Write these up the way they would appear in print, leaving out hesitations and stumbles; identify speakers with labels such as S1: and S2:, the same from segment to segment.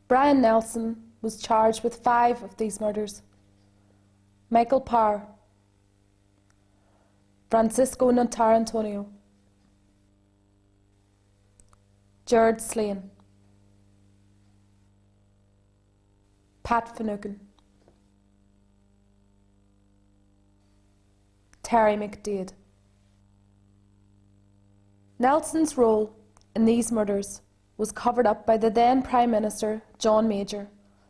S1: Brian Nelson was charged with 5 of these murders. Michael Parr, Francisco Notarantonio, Jared Slane, Pat Finucane, Terry McDade. Nelson's role in these murders was covered up by the then Prime Minister John Major,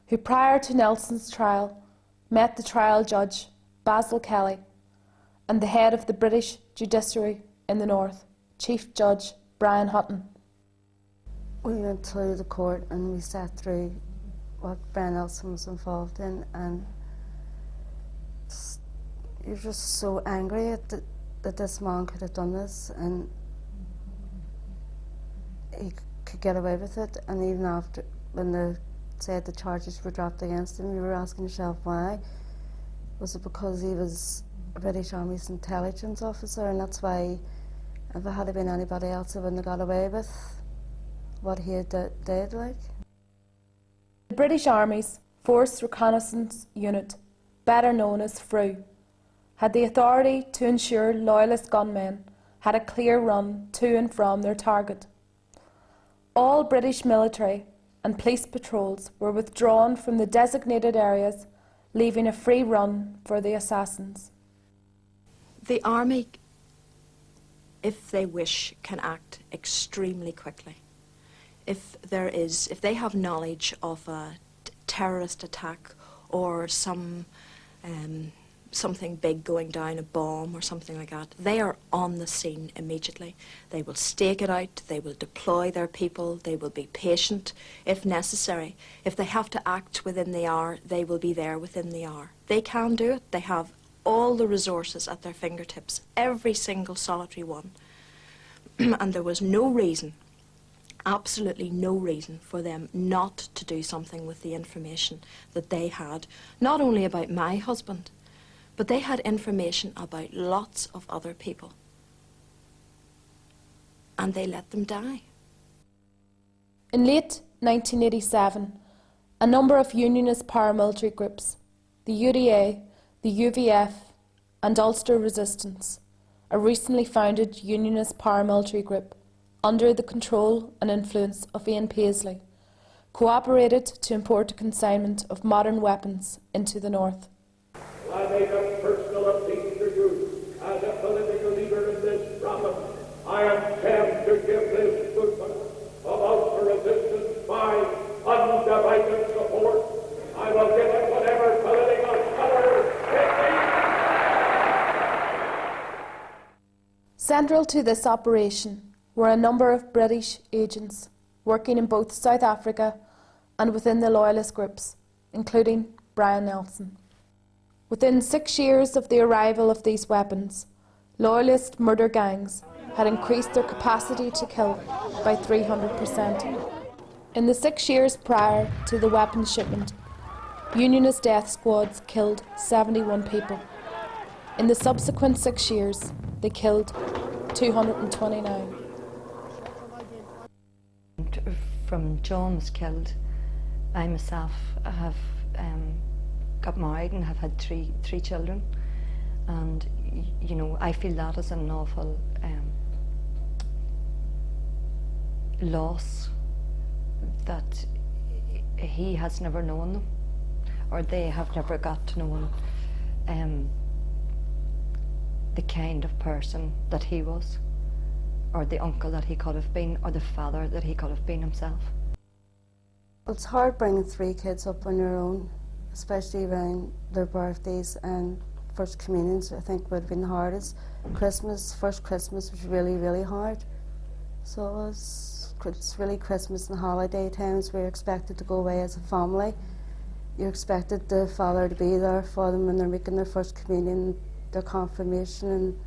S1: who prior to Nelson's trial met the trial judge Basil Kelly and the head of the British judiciary in the north, Chief Judge Brian Hutton.
S2: We went to the court and we sat through what Brian Nelson was involved in, and you're just so angry that this man could have done this and he could get away with it. And even after, when they said the charges were dropped against him, you were asking yourself why. Was it because he was a British Army's intelligence officer, and that's why, if it had been anybody else, he wouldn't have got away with what he did, like?
S1: The British Army's Force Reconnaissance Unit, better known as FRU, had the authority to ensure loyalist gunmen had a clear run to and from their target. All British military and police patrols were withdrawn from the designated areas, leaving a free run for the assassins.
S3: The Army, if they wish, can act extremely quickly. If they have knowledge of a terrorist attack or something big going down, a bomb or something like that, they are on the scene immediately. They will stake it out, they will deploy their people, they will be patient if necessary. If they have to act within the hour, they will be there within the hour. They can do it. They have all the resources at their fingertips, every single solitary one. And there was no reason, absolutely no reason for them not to do something with the information that they had, not only about my husband, but they had information about lots of other people. And they let them die.
S1: In late 1987, a number of unionist paramilitary groups, the UDA, the UVF and Ulster Resistance, a recently founded unionist paramilitary group under the control and influence of Ian Paisley, cooperated to import a consignment of modern weapons into the north.
S4: I make a personal appeal to you as a political leader in this province. I intend to give this movement of Ulster Resistance my undivided support. I will give it whatever political color it needs.
S1: Central to this operation were a number of British agents working in both South Africa and within the loyalist groups, including Brian Nelson. Within 6 years of the arrival of these weapons, loyalist murder gangs had increased their capacity to kill by 300%. In the 6 years prior to the weapons shipment, unionist death squads killed 71 people. In the subsequent 6 years, they killed 229.
S5: From John was killed, I myself have got married and have had three children, and you know, I feel that is an awful loss, that he has never known them, or they have never got to know him, the kind of person that he was, or the uncle that he could have been, or the father that he could have been himself.
S2: It's hard bringing 3 kids up on your own, especially around their birthdays, and first communions I think would have been the hardest. First Christmas was really, really hard. So it's really Christmas and holiday times where you're expected to go away as a family. You're expected the father to be there for them when they're making their first communion, their confirmation, and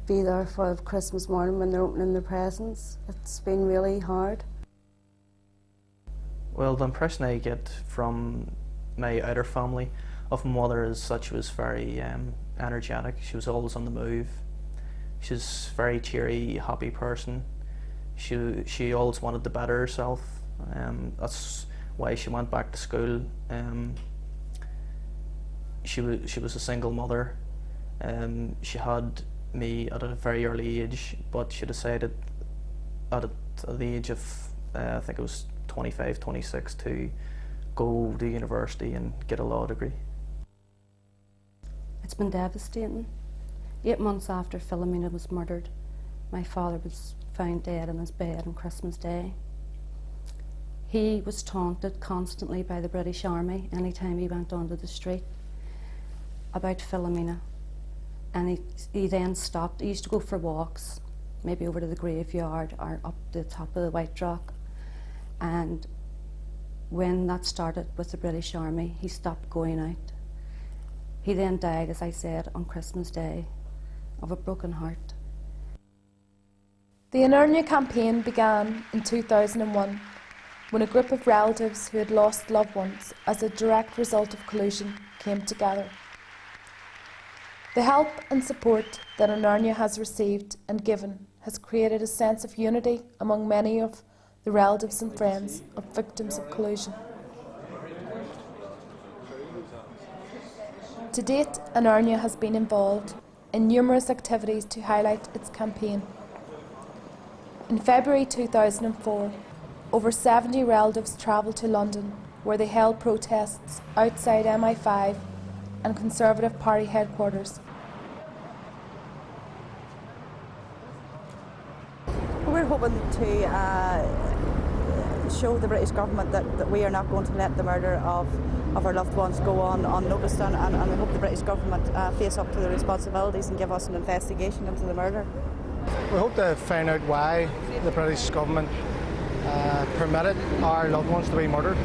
S2: be there for Christmas morning when they're opening their presents. It's been really hard.
S6: Well, the impression I get from my outer family of my mother is that she was very energetic. She was always on the move. She was a very cheery, happy person. She always wanted to better herself. That's why she went back to school. She was a single mother. She had me at a very early age, but she decided at the age of I think it was 25, 26 to go to university and get a law degree.
S2: It's been devastating. 8 months after Fhirinne was murdered, my father was found dead in his bed on Christmas Day. He was taunted constantly by the British Army anytime he went onto the street about Fhirinne. And he then stopped. He used to go for walks, maybe over to the graveyard or up to the top of the White Rock. And when that started with the British Army, he stopped going out. He then died, as I said, on Christmas Day of a broken heart.
S1: The Unarnia campaign began in 2001 when a group of relatives who had lost loved ones as a direct result of collusion came together. The help and support that Unarnia has received and given has created a sense of unity among many of the relatives and friends of victims of collusion. To date, Unarnia has been involved in numerous activities to highlight its campaign. In February 2004, over 70 relatives travelled to London where they held protests outside MI5 and Conservative Party headquarters.
S7: We're hoping to show the British government that we are not going to let the murder of our loved ones go on unnoticed, and we hope the British government face up to the responsibilities and give us an investigation into the murder.
S8: We hope to find out why the British government permitted our loved ones to be murdered.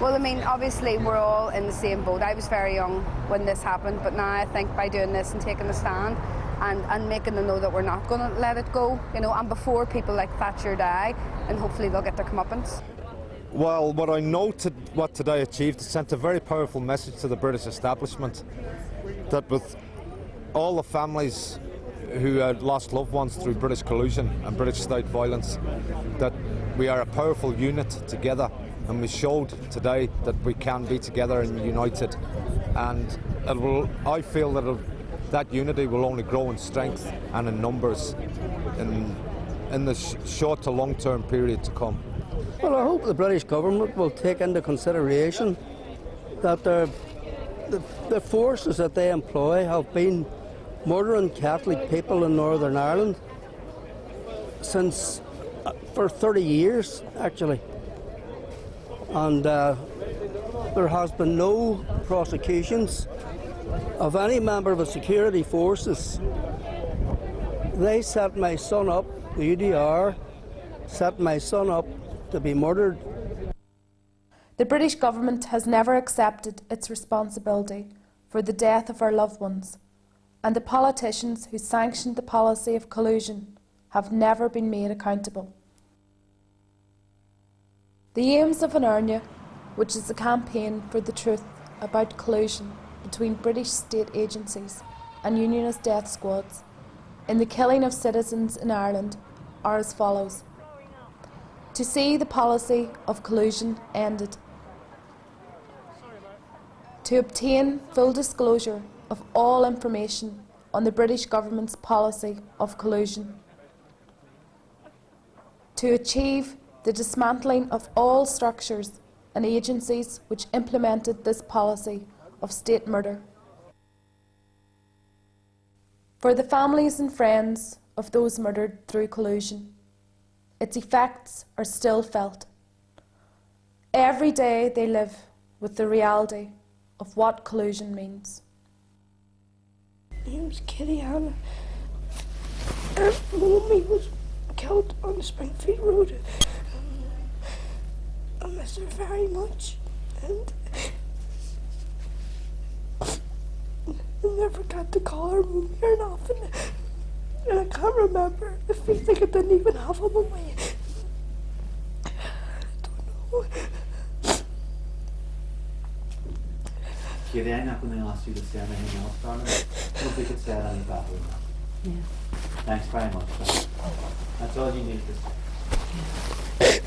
S9: Well, I mean, obviously we're all in the same boat. I was very young when this happened, but now I think by doing this and taking a stand and making them know that we're not going to let it go, you know, and before people like Thatcher die, and hopefully they'll get their comeuppance.
S10: Well, what I know what today achieved, it sent a very powerful message to the British establishment that with all the families who had lost loved ones through British collusion and British state violence, that we are a powerful unit together, and we showed today that we can be together and united, and I feel that unity will only grow in strength and in numbers in the short to long term period to come.
S11: Well, I hope the British government will take into consideration that the forces that they employ have been murdering Catholic people in Northern Ireland for 30 years, actually. And there has been no prosecutions of any member of the security forces. They set my son up, the UDR set my son up to be murdered.
S1: The British government has never accepted its responsibility for the death of our loved ones, and the politicians who sanctioned the policy of collusion have never been made accountable. The aims of Unarnia, which is a campaign for the truth about collusion between British state agencies and unionist death squads in the killing of citizens in Ireland, are as follows: to see the policy of collusion ended, to obtain full disclosure of all information on the British government's policy of collusion, to achieve the dismantling of all structures and agencies which implemented this policy of state murder, for the families and friends of those murdered through collusion. Its effects are still felt. Every day they live with the reality of what collusion means.
S12: My name's Kitty Hannah. Mummy was killed on the Springfield Road. I miss her very much, and I never got to call her Mummy or nothing. And I can't remember. It feels like I didn't even have a Mummy. I don't know.
S13: Kitty, I'm not going to ask you to say anything else, darling. I hope we could say that any better than that.
S2: Yeah.
S13: Thanks very much. That's all you need to say.